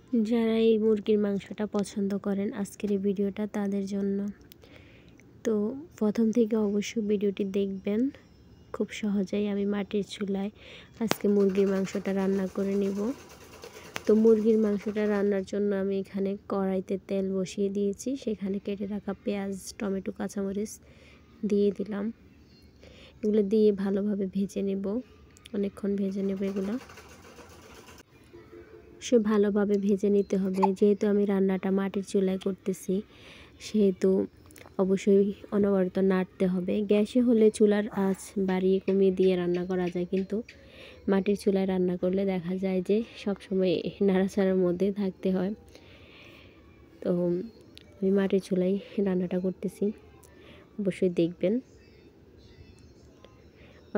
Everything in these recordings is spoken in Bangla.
যারা এই মুরগির মাংসটা পছন্দ করেন আজকের এই ভিডিওটা তাদের জন্য। তো প্রথম থেকে অবশ্যই ভিডিওটি দেখবেন। খুব সহজেই আমি মাটির চুলায় আজকে মুরগির মাংসটা রান্না করে নিব। তো মুরগির মাংসটা রান্নার জন্য আমি এখানে কড়াইতে তেল বসিয়ে দিয়েছি, সেখানে কেটে রাখা পেঁয়াজ, টমেটো, কাঁচামরিচ দিয়ে দিলাম। এগুলো দিয়ে ভালোভাবে ভেজে নেব, অনেকক্ষণ ভেজে নেব। এগুলো সে ভালোভাবে ভেজে নিতে হবে। যেহেতু আমি রান্নাটা মাটির চুলায় করতেছি সেহেতু অবশ্যই অনবরত নাড়তে হবে। গ্যাসে হলে চুলার আঁচ বাড়িয়ে কমিয়ে দিয়ে রান্না করা যায়, কিন্তু মাটির চুলায় রান্না করলে দেখা যায় যে সবসময় নাড়াচাড়ার মধ্যে থাকতে হয়। তো আমি মাটির চুলায় রান্নাটা করতেছি, অবশ্যই দেখবেন।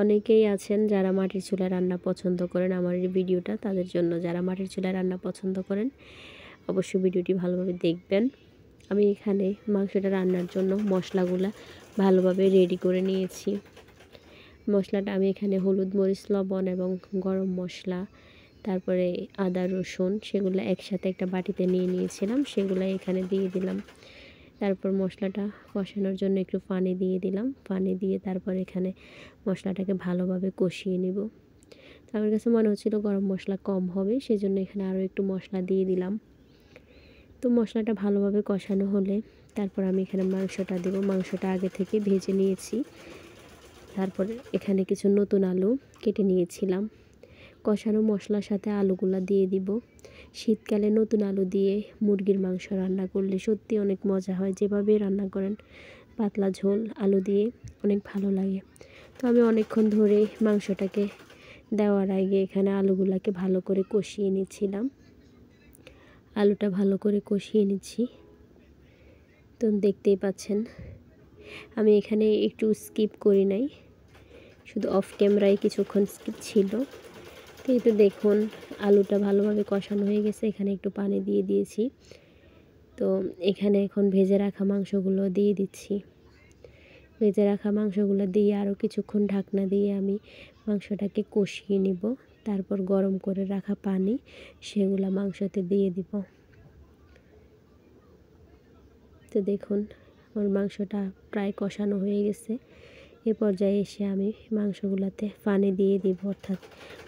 অনেকেই আছেন যারা মাটির চুলায় রান্না পছন্দ করেন, আমার এই ভিডিওটা তাদের জন্য। যারা মাটির চুলায় রান্না পছন্দ করেন অবশ্যই ভিডিওটি ভালোভাবে দেখবেন। আমি এখানে মাংসটা রান্নার জন্য মশলাগুলো ভালোভাবে রেডি করে নিয়েছি। মশলাটা আমি এখানে হলুদ, মরিচ, লবণ এবং গরম মশলা, তারপরে আদা, রসুন সেগুলো একসাথে একটা বাটিতে নিয়ে নিয়েছিলাম, সেগুলো এখানে দিয়ে দিলাম। তারপর মশলাটা কষানোর জন্য একটু পানি দিয়ে দিলাম। পানি দিয়ে তারপর এখানে মশলাটাকে ভালোভাবে কষিয়ে নেব। আমার কাছে মনে হচ্ছিল গরম মশলা কম হবে, সেজন্য এখানে আরও একটু মশলা দিয়ে দিলাম। তো মশলাটা ভালোভাবে কষানো হলে তারপর আমি এখানে মাংসটা দেব। মাংসটা আগে থেকে ভেজে নিয়েছি। তারপর এখানে কিছু নতুন আলু কেটে নিয়েছিলাম। কষানো মশলার সাথে আলুগুলা দিয়ে দিব। শীতকালে নতুন আলু দিয়ে মুরগির মাংস রান্না করলে সত্যি অনেক মজা হয়। যেভাবে রান্না করেন পাতলা ঝোল আলু দিয়ে অনেক ভালো লাগে। তো আমি অনেকক্ষণ ধরে মাংসটাকে দেওয়ার আগে এখানে আলুগুলাকে ভালো করে কষিয়ে নিচ্ছিলাম। আলুটা ভালো করে কষিয়ে নিচ্ছি। তো দেখতেই পাচ্ছেন আমি এখানে একটু স্কিপ করি নাই, শুধু অফ ক্যামেরায় কিছুক্ষণ স্কিপ ছিল। তো এই তো দেখুন আলুটা ভালোভাবে কষানো হয়ে গেছে। এখানে একটু পানি দিয়ে দিয়েছি। তো এখানে এখন ভেজে রাখা মাংসগুলো দিয়ে দিচ্ছি। ভেজে রাখা মাংসগুলো দিয়ে আরও কিছুক্ষণ ঢাকনা দিয়ে আমি মাংসটাকে কষিয়ে নিব। তারপর গরম করে রাখা পানি সেগুলো মাংসতে দিয়ে দিব। তো দেখুন আমার মাংসটা প্রায় কষানো হয়ে গেছে। এ পর্যায়ে এসে আমি মাংসগুলোতে পানি দিয়ে দিব, অর্থাৎ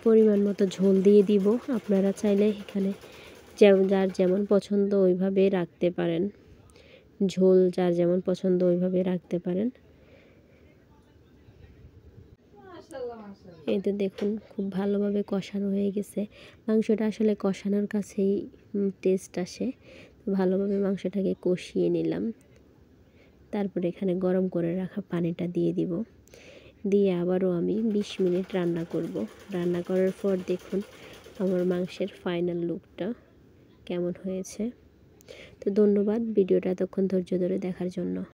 পরিমাণ মতো ঝোল দিয়ে দিব। আপনারা চাইলে এখানে যার যেমন পছন্দ ওইভাবে রাখতে পারেন, ঝোল যার যেমন পছন্দ ওইভাবে রাখতে পারেন। এই তো দেখুন খুব ভালোভাবে কষানো হয়ে গেছে। মাংসটা আসলে কষানোর কাছেই টেস্ট আসে। ভালোভাবে মাংসটাকে কষিয়ে নিলাম। তারপরে এখানে গরম করে রাখা পানিটা দিয়ে দিব। দিয়ে আবারও আমি 20 মিনিট রান্না করব। রান্না করার পর দেখুন আমার মাংসের ফাইনাল লুকটা কেমন হয়েছে। তো ধন্যবাদ ভিডিওটা এতক্ষণ ধৈর্য ধরে দেখার জন্য।